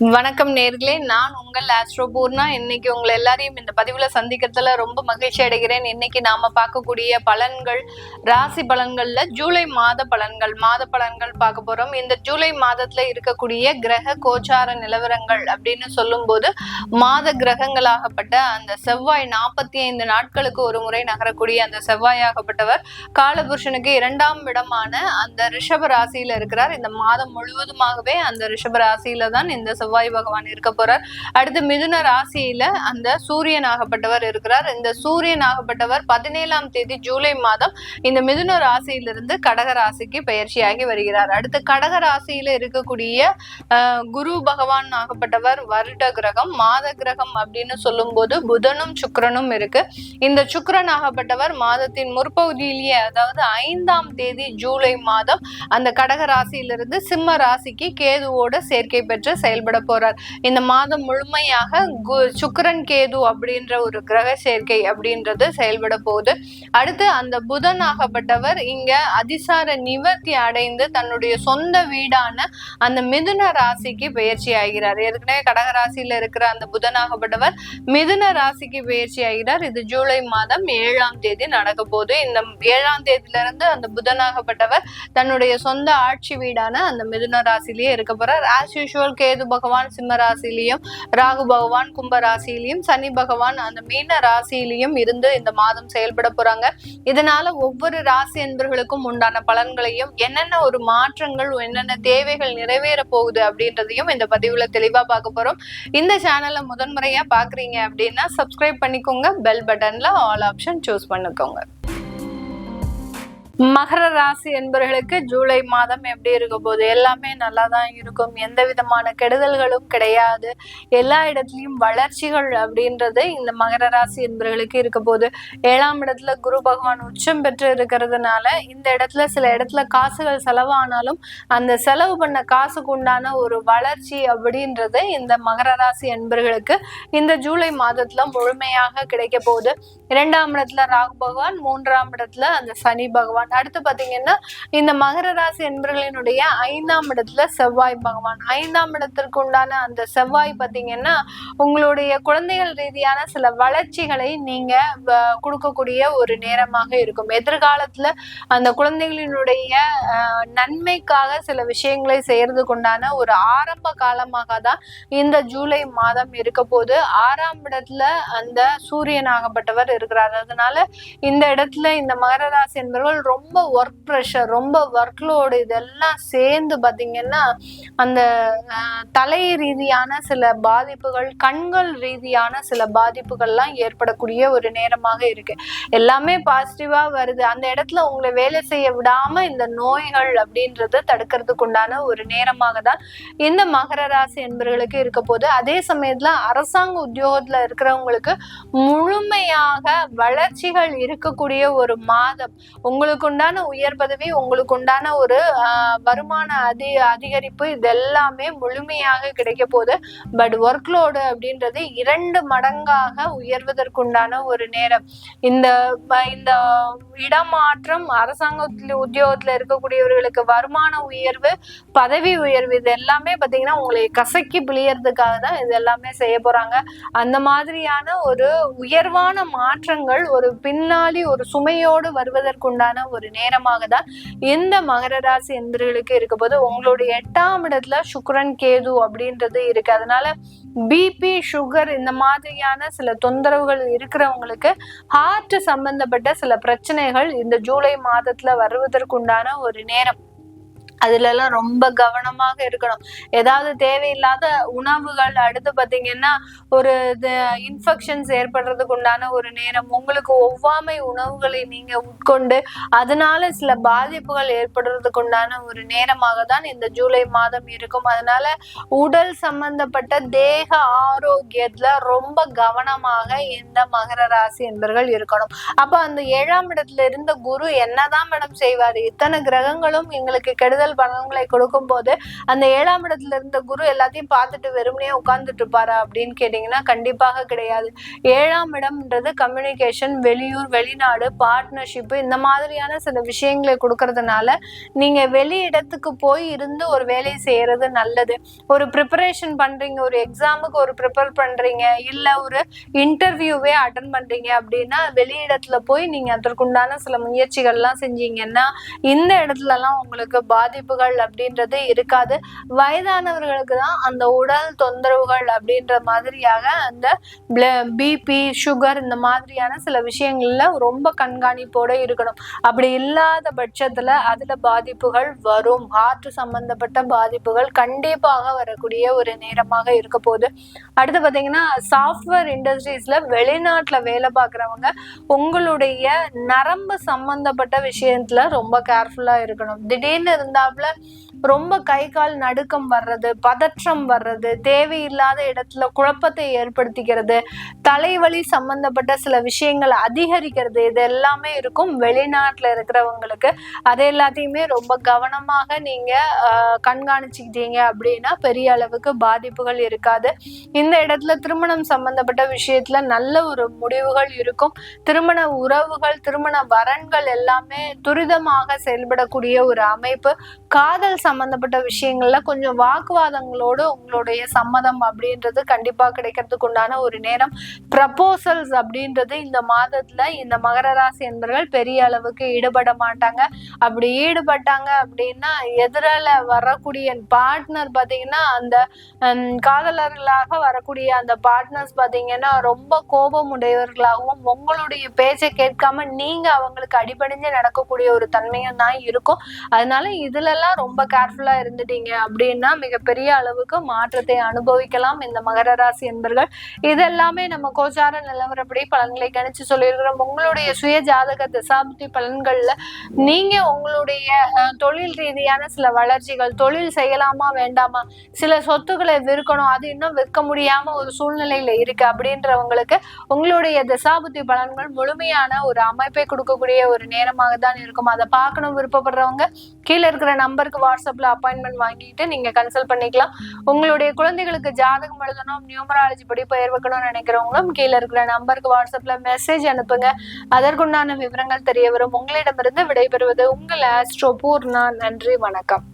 வணக்கம் நேர்களே, நான் உங்கள் ஆஸ்ட்ரோ பூர்ணா. இன்னைக்கு உங்களை எல்லாரையும் இந்த பதிவுல சந்திக்கிறதுல ரொம்ப மகிழ்ச்சி அடைகிறேன். இன்னைக்கு நாம பார்க்கக்கூடிய பலன்கள், ராசி பலன்கள்ல ஜூலை மாத பலன்கள் பார்க்க போறோம். இந்த ஜூலை மாதத்துல இருக்கக்கூடிய கிரக கோச்சார நிலவரங்கள் அப்படின்னு சொல்லும் போது, மாத கிரகங்களாகப்பட்ட அந்த செவ்வாய் 45 நாட்களுக்கு ஒரு முறை நகரக்கூடிய அந்த செவ்வாயாகப்பட்டவர் காலபுருஷனுக்கு 2ஆம் இடமான அந்த ரிஷப ராசியில இருக்கிறார். இந்த மாதம் முழுவதுமாகவே அந்த ரிஷப ராசியில தான் இந்த செவ்வாய் பகவான் இருக்க போறார். அடுத்து மிதுன ராசியில அந்த சூரியன் ஆகப்பட்டவர் இருக்கிறார். இந்த சூரியன் ஆகப்பட்டவர் 17ஆம் தேதி ஜூலை மாதம் இந்த மிதுன ராசியிலிருந்து கடக ராசிக்கு பெயர்ச்சியாகி வருகிறார். அடுத்து கடக ராசியில இருக்கக்கூடிய குரு பகவான் ஆகப்பட்டவர் வருட கிரகம், மாத கிரகம் அப்படின்னு சொல்லும் போது புதனும் சுக்கிரனும் இருக்கு. இந்த சுக்கிரன் ஆகப்பட்டவர் மாதத்தின் முற்பகுதியிலேயே, அதாவது 5ஆம் தேதி ஜூலை மாதம் அந்த கடக ராசியிலிருந்து சிம்ம ராசிக்கு கேதுவோட சேர்க்கை பெற்று செயல்பட போறார். இந்த மாதம் முழுமையாக சுக்கிரன் கேது அப்படின்ற ஒரு கிரக சேர்க்கை அப்படின்றது செயல்பட போகுது. அடுத்து அந்த புதன் ஆகப்பட்டவர் இங்க அதிசார நிவர்த்தி அடைந்து தன்னுடைய சொந்த வீடான அந்த மிதுன ராசிக்கு பயிற்சி ஆகிறார். ஏற்கனவே கடக ராசியில இருக்கிற அந்த புதன் ஆகப்பட்டவர் மிதுன ராசிக்கு பயிற்சி ஆகிறார். இது ஜூலை மாதம் 7ஆம் தேதி நடக்க போகுது. இந்த 7ஆம் தேதியில இருந்து அந்த புதனாகப்பட்டவர் தன்னுடைய சொந்த ஆட்சி வீடான அந்த மிதுன ராசிலேயே இருக்க போறார். ஆஸ் யூசுவல் கேது பகவான் சிம்ம ராசியிலையும், ராகு பகவான் கும்ப ராசியிலையும், சனி பகவான் அந்த மீன ராசியிலையும் இருந்து இந்த மாதம் செயல்பட போறாங்க. இதனால ஒவ்வொரு ராசி என்பர்களுக்கும் உண்டான பலன்களையும், என்னென்ன ஒரு மாற்றங்கள், என்னென்ன தேவைகள் நிறைவேற போகுது அப்படின்றதையும் இந்த பதிவுல தெளிவா பார்க்க போறோம். இந்த சேனலை முதன்முறையா பாக்குறீங்க அப்படின்னா சப்ஸ்கிரைப் பண்ணிக்கோங்க. பெல் பட்டன்ல ஆல் ஆப்ஷன் சூஸ் பண்ணிக்கோங்க. மகர ராசி என்பவர்களுக்கு ஜூலை மாதம் எப்படி இருக்க போகுது? எல்லாமே நல்லா தான் இருக்கும். எந்த விதமான கெடுதல்களும் கிடையாது. எல்லா இடத்துலயும் வளர்ச்சிகள் அப்படின்றது இந்த மகர ராசி என்பவர்களுக்கு இருக்க போகுது. 7ஆம் இடத்துல குரு பகவான் உச்சம் பெற்று இருக்கிறதுனால இந்த இடத்துல சில இடத்துல காசுகள் செலவானாலும் அந்த செலவு பண்ண காசுக்கு உண்டான ஒரு வளர்ச்சி அப்படின்றது இந்த மகர ராசி என்பவர்களுக்கு இந்த ஜூலை மாதத்துல முழுமையாக கிடைக்க போகுது. 2ஆம் இடத்துல ராகு பகவான், 3ஆம் இடத்துல அந்த சனி பகவான். அடுத்து பாத்தீங்கன்னா இந்த மகர ராசி என்பவர்களினுடைய 5ஆம் இடத்துல செவ்வாய் பகவான். 5ஆம் இடத்திற்கு உண்டான அந்த செவ்வாய் பாத்தீங்கன்னா உங்களுடைய குழந்தைகள் ரீதியான சில வளர்ச்சிகளை நீங்க கொடுக்கக்கூடிய ஒரு நேரமாக இருக்கும். எதிர்காலத்துல அந்த குழந்தைகளினுடைய நன்மைக்காக சில விஷயங்களை செய்யறதுக்கு உண்டான ஒரு ஆரம்ப காலமாக தான் இந்த ஜூலை மாதம் இருக்க போது. 6ஆம் இடத்துல அந்த சூரியனாகப்பட்டவர் இருக்கிறார். அதனால இந்த இடத்துல இந்த மகர ராசி என்பவர்கள் ரொம்ப ஒர்க் ப்ரெஷர், ரொம்ப ஒர்க் லோடு இதெல்லாம் சேர்ந்து பாத்தீங்கன்னா அந்த தலை ரீதியான சில பாதிப்புகள், கண்கள் ரீதியான சில பாதிப்புகள்லாம் ஏற்படக்கூடிய ஒரு நேரமாக இருக்கு. எல்லாமே பாசிட்டிவா வருது. அந்த இடத்துல உங்களை வேலை செய்ய விடாம இந்த நோய்கள் அப்படின்றது தடுக்கிறதுக்கு உண்டான ஒரு நேரமாக தான் இந்த மகர ராசி என்பவர்களுக்கு இருக்க போது. அதே சமயத்துல அரசாங்க உத்தியோகத்துல இருக்கிறவங்களுக்கு முழுமையாக வளர்ச்சிகள் இருக்கக்கூடிய ஒரு மாதம். உங்களுக்கு உண்டான உயர் பதவி, உங்களுக்கு உண்டான ஒரு வருமான அதிகரிப்பு இதெல்லாமே முழுமையாக கிடைக்க போகுது. பட் ஒர்க்லோடு அப்படின்றது 2 மடங்காக உயர்வதற்குண்டான ஒரு நேரம். இந்த இடமாற்றம், அரசாங்க உத்தியோகத்துல இருக்கக்கூடியவர்களுக்கு வருமான உயர்வு, பதவி உயர்வு இது எல்லாமே பாத்தீங்கன்னா உங்களை கசக்கி பிழியறதுக்காக தான் இது எல்லாமே செய்ய போறாங்க. அந்த மாதிரியான ஒரு உயர்வான மாற்றங்கள் ஒரு பின்னாடி ஒரு சுமையோடு வருவதற்குண்டான ஒரு நேரமாக தான் இந்த மகர ராசி என்பவர்களுக்கு இருக்க போது. உங்களுடைய 8ஆம் இடத்துல சுக்கிரன் கேது அப்படின்றது இருக்கு. அதனால பிபி, சுகர் இந்த மாதிரியான சில தொந்தரவுகள் இருக்கிறவங்களுக்கு ஹார்ட் சம்பந்தப்பட்ட சில பிரச்சனைகள் இந்த ஜூலை மாதத்துல வருவதற்குண்டான ஒரு நேரம். அதுல எல்லாம் ரொம்ப கவனமாக இருக்கணும். ஏதாவது தேவையில்லாத உணவுகள், அடுத்து பாத்தீங்கன்னா ஒரு இன்ஃபெக்ஷன்ஸ் ஏற்படுறதுக்கு உண்டான ஒரு நேரம். உங்களுக்கு ஒவ்வாமை உணவுகளை நீங்க உட்கொண்டு அதனால சில பாதிப்புகள் ஏற்படுறதுக்கு உண்டான ஒரு நேரமாக தான் இந்த ஜூலை மாதம் இருக்கும். அதனால உடல் சம்பந்தப்பட்ட தேக ஆரோக்கியத்துல ரொம்ப கவனமாக இந்த மகர ராசி என்பவர்கள் இருக்கணும். அப்ப அந்த 7ஆம் இடத்துல இருந்த குரு என்னதான் மேடம் செய்வாரு? இத்தனை கிரகங்களும் எங்களுக்கு கெடுதல் கூடுதல் பலன்களை கொடுக்கும் போது அந்த 7ஆம் இடத்துல இருந்த குரு எல்லாத்தையும் பார்த்துட்டு வெறுமனே உட்கார்ந்துட்டு இருப்பாரா அப்படின்னு கேட்டீங்கன்னா கண்டிப்பாக கிடையாது. 7ஆம் இடம்ன்றது கம்யூனிகேஷன், வெளியூர், வெளிநாடு, பார்ட்னர்ஷிப், இந்த மாதிரியான சில விஷயங்களை கொடுக்கறதுனால நீங்க வெளி இடத்துக்கு போய் இருந்து ஒரு வேலையை செய்யறது நல்லது. ஒரு ப்ரிப்பரேஷன் பண்றீங்க, ஒரு எக்ஸாமுக்கு ஒரு ப்ரிப்பேர் பண்றீங்க, இல்ல ஒரு இன்டர்வியூவே அட்டன் பண்றீங்க அப்படின்னா வெளியிடத்துல போய் நீங்க அதற்குண்டான சில முயற்சிகள்லாம் செஞ்சீங்கன்னா இந்த இடத்துலலாம் உங்களுக்கு பாதிப்புகள் அப்படின்றது இருக்காது. வயதானவர்களுக்கு தான் அந்த உடல் தொந்தரவுகள் அப்படின்ற மாதிரியாக அந்த பிபி, சுகர், இந்த மாதிரியான சில விஷயங்கள்ல ரொம்ப கண்காணிப்போட இருக்கணும். அப்படி இல்லாத பட்சத்துல அதுல பாதிப்புகள் வரும். ஹார்ட் சம்பந்தப்பட்ட பாதிப்புகள் கண்டிப்பாக வரக்கூடிய ஒரு நேரமாக இருக்க போகுது. அடுத்து பாத்தீங்கன்னா சாஃப்ட்வேர் இண்டஸ்ட்ரீஸ்ல வெளிநாட்டுல வேலை பார்க்குறவங்க உங்களுடைய நரம்பு சம்பந்தப்பட்ட விஷயத்துல ரொம்ப கேர்ஃபுல்லா இருக்கணும். திடீர்னு இருந்தாப்புல ரொம்ப கை கால் நடுக்கம் வர்றது, பதற்றம் வர்றது, தேவையில்லாத இடத்துல குழப்பத்தை ஏற்படுத்திக்கிறது, தலைவலி சம்பந்தப்பட்ட சில விஷயங்கள் அதிகரிக்கிறது, இது எல்லாமே இருக்கும் வெளிநாட்டுல இருக்கிறவங்களுக்கு. அது எல்லாத்தையுமே ரொம்ப கவனமாக நீங்க கண்காணிச்சுக்கிட்டீங்க அப்படின்னா பெரிய அளவுக்கு பாதிப்புகள் இருக்காது. இந்த இடத்துல திருமணம் சம்பந்தப்பட்ட விஷயத்துல நல்ல ஒரு முடிவுகள் இருக்கும். திருமண உறவுகள், திருமண வரன்கள் எல்லாமே துரிதமாக செயல்படக்கூடிய ஒரு அமைப்பு. காதல் சம்பந்தப்பட்ட விஷயங்கள்ல கொஞ்சம் வாக்குவாதங்களோடு உங்களுடைய சம்மதம் அப்படின்றது கண்டிப்பா கிடைக்கிறதுக்கு உண்டான ஒரு நேரம். ப்ரப்போசல்ஸ் அப்படின்றது இந்த மாதத்துல இந்த மகர ராசி என்பவர்கள் பெரிய அளவுக்கு ஈடுபட மாட்டாங்க. அப்படி ஈடுபட்டாங்க அப்படின்னா எதிரால வரக்கூடிய பார்ட்னர் பாத்தீங்கன்னா அந்த காதலர்களாக வரக்கூடிய அந்த பார்ட்னர்ஸ் பாத்தீங்கன்னா ரொம்ப கோபம் உடையவர்களாகவும் உங்களுடைய பேச்சை கேட்காம நீங்க அவங்களுக்கு அடிபணிஞ்சு நடக்கக்கூடிய ஒரு தன்மையும் தான் இருக்கும். அதனால இதுல எல்லாம் ரொம்ப கேர்ஃபுல்லா இருந்துட்டீங்க அப்படின்னா மிகப்பெரிய அளவுக்கு மாற்றத்தை அனுபவிக்கலாம் இந்த மகர ராசி என்பர்கள். இதெல்லாமே நம்ம கோச்சார நிலவரப்படி பலன்களை கணிச்சு சொல்லியிருக்கிறோம். உங்களுடைய சுய ஜாதக தசாபுத்தி பலன்கள்ல நீங்க உங்களுடைய தொழில் ரீதியான சில வளர்ச்சிகள், தொழில் செய்யலாமா வேண்டாமா, சில சொத்துக்களை விற்கணும், அது இன்னும் விற்க முடியாம ஒரு சூழ்நிலையில இருக்கு அப்படின்றவங்களுக்கு உங்களுடைய தசாபுத்தி பலன்கள் முழுமையான ஒரு அமைப்பை கொடுக்கக்கூடிய ஒரு நேரமாக தான் இருக்கும். அதை பார்க்கணும் விருப்பப்படுறவங்க கீழே இருக்கிற நம்பருக்கு வாட்ஸ்அப்ல அப்பாயின்மெண்ட் வாங்கிட்டு நீங்க கன்சல்ட் பண்ணிக்கலாம். உங்களுடைய குழந்தைகளுக்கு ஜாதகம் எழுதணும், நியூமராலஜி படி பெயர் வைக்கணும்னு நினைக்கிறவங்களும் கீழே இருக்கிற நம்பருக்கு வாட்ஸ்அப்ல மெசேஜ் அனுப்புங்க. அதற்குண்டான விவரங்கள் தெரிய வரும். உங்களிடமிருந்து விடைபெறுவது உங்கள் ஆஸ்ட்ரோ பூர்ணா. நன்றி, வணக்கம்.